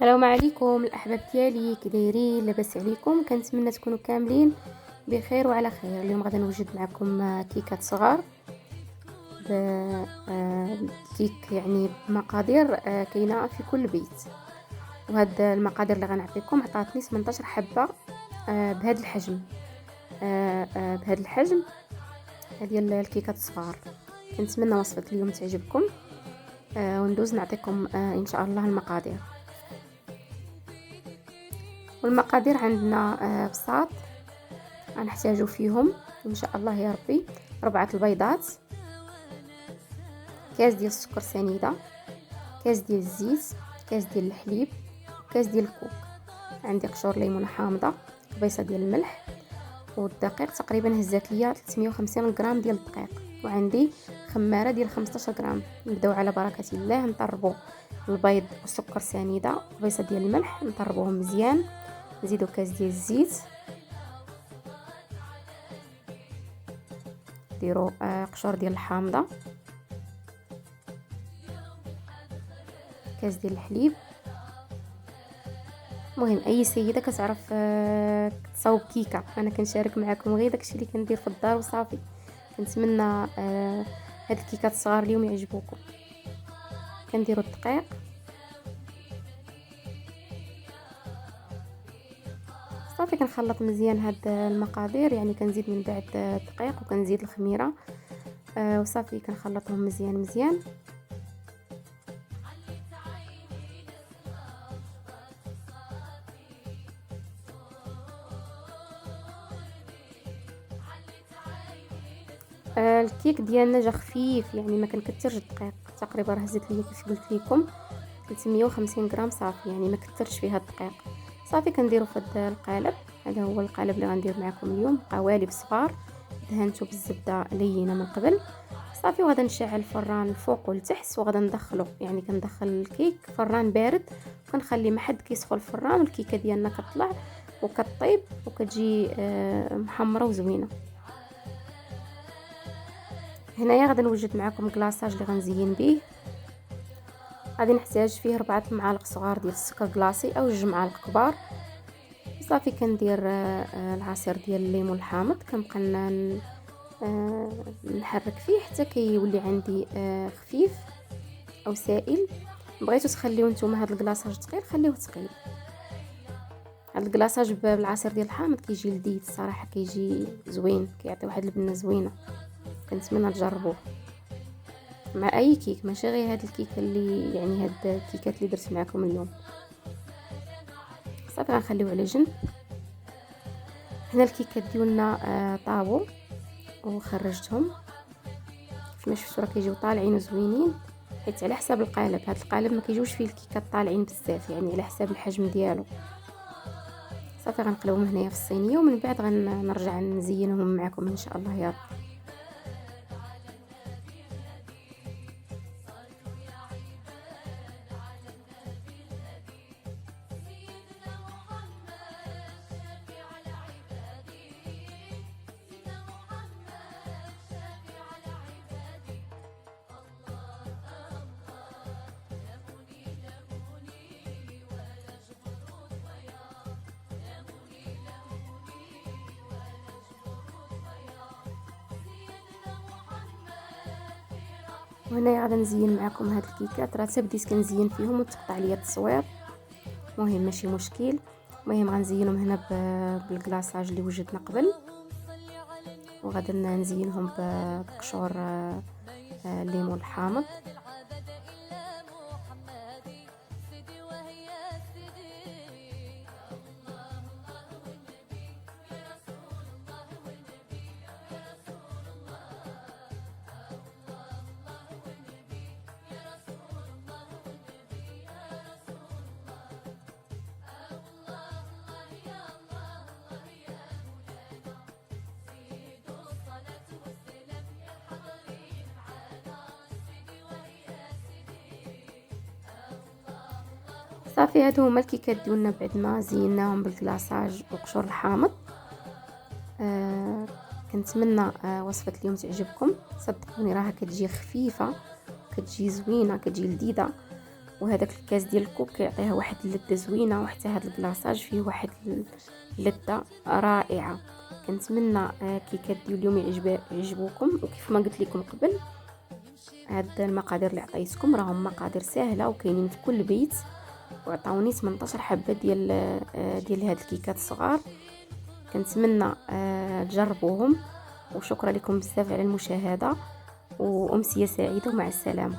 السلام عليكم الاحباب ديالي، كي دايرين؟ لاباس عليكم؟ كنتمنى تكونوا كاملين بخير وعلى خير. اليوم غادي نوجد معكم كيكات صغار كيك، يعني بمقادير كاينه في كل بيت. وهاد المقادير اللي غنعطيكم عطاتني 18 حبه بهذا الحجم، بهذا الحجم ديال الكيكات الصغار. كنتمنى وصفه اليوم تعجبكم، وندوز نعطيكم ان شاء الله المقادير. والمقادير عندنا بساط غنحتاجو فيهم ان شاء الله يا ربي 4 البيضات، كاس ديال السكر سنيده، كاس ديال الزيت، كاس ديال الحليب، كاس ديال الكوك. عندي قشور ليمونه حامضه، قبيصه ديال الملح، والدقيق تقريبا هزات ليا 350 غرام ديال الدقيق، وعندي خماره ديال 15 غرام. نبداو على بركه الله، نطربوا البيض والسكر سنيده وقبيصه ديال الملح، نطربوهم مزيان. نزيدو كاس ديال الزيت، ديروا قشور ديال الحامضه، كاس ديال الحليب. المهم اي سيده كتعرف تصاوب كيكه، انا كنشارك معكم غير داكشي اللي كندير في الدار وصافي. كنتمنى هاد الكيكات الصغار اليوم يعجبوكم. كنديروا الدقيق، صافي كنخلط مزيان هاد المقادير، يعني كنزيد من بعد الدقيق وكنزيد الخميره، وصافي كنخلطهم مزيان مزيان. الكيك ديالنا جا خفيف، يعني ما كنكثرش الدقيق، تقريبا راه هزت ليا كيف قلت لكم 350 غرام صافي، يعني ما كثرش فيها الدقيق. صافي كنديروا في هذا القالب، هذا هو القالب اللي غندير معكم اليوم، قوالب صغار دهنته بالزبده لينه من قبل. صافي وغادا نشعل الفران الفوق والتحت، وغادا ندخلو، يعني كندخل الكيك فران بارد، وكنخلي ما حد كيسخن الفران، والكيكه ديالنا كطلع وكطيب وكتجي محمره وزوينه. هنايا غادي نوجد معكم كلاصاج اللي غنزين به. غادي نحتاج فيه 4 معالق صغار ديال السكر كلاصي او 2 معالق كبار. صافي كندير العصير ديال الليمون الحامض، كنبقى نحرك فيه حتى كيولي عندي خفيف او سائل. بغيتو تخليو نتوما هذا الكلاصاج ثقيل خليوه ثقيل. هذا الكلاصاج بالعصير ديال الحامض كيجي لذيذ الصراحه، كيجي زوين، كيعطي واحد البنه زوينه. كنتمنى تجربوه مع اي كيك، ماشي غير هاد الكيكه اللي يعني هاد الكيكات اللي درت معكم اليوم. صافي غنخليوه على جنب. هنا الكيكات ديالنا طابو وخرجتهم، كيفما شفتوا راه كيجيو طالعين وزوينين، حيت على حساب القالب. هاد القالب ما كيجيوش فيه الكيكات طالعين بزاف، يعني على حساب الحجم ديالو. صافي غنقلبهم هنايا في الصينيه، ومن بعد غنرجع نزينهم معكم ان شاء الله يا رب. وهنايا غادي نزين معكم هاد الكيكات، راه حتى بديت كنزين فيهم وتقطع ليا التصوير، المهم ماشي مشكل. المهم غنزينهم هنا بالكلاصاج اللي وجدنا قبل، وغادي نزينهم بقشور الليمون الحامض. صافي هادو هما الكيكات ديالنا بعد ما زيناهم بالكلاصاج وقشور الحامض. كنتمنى وصفه اليوم تعجبكم، صدقوني راها كتجي خفيفه، كتجي زوينه، كتجي لذيذه. وهذاك الكاس ديال الكوك كيعطيها واحد اللذه زوينه، وحتى هذا البلاصاج فيه واحد اللذه رائعه. كنتمنى كيكات ديال اليوم يعجبوكم، وكيف ما قلت لكم قبل، هاد المقادير اللي عطيتكم راهم مقادير سهله وكاينين في كل بيت، وعطاوني 18 حبه ديال هاد الكيكات الصغار. كنتمنى تجربوهم، وشكرا لكم بزاف على المشاهده، وامسيه سعيده ومع السلامه.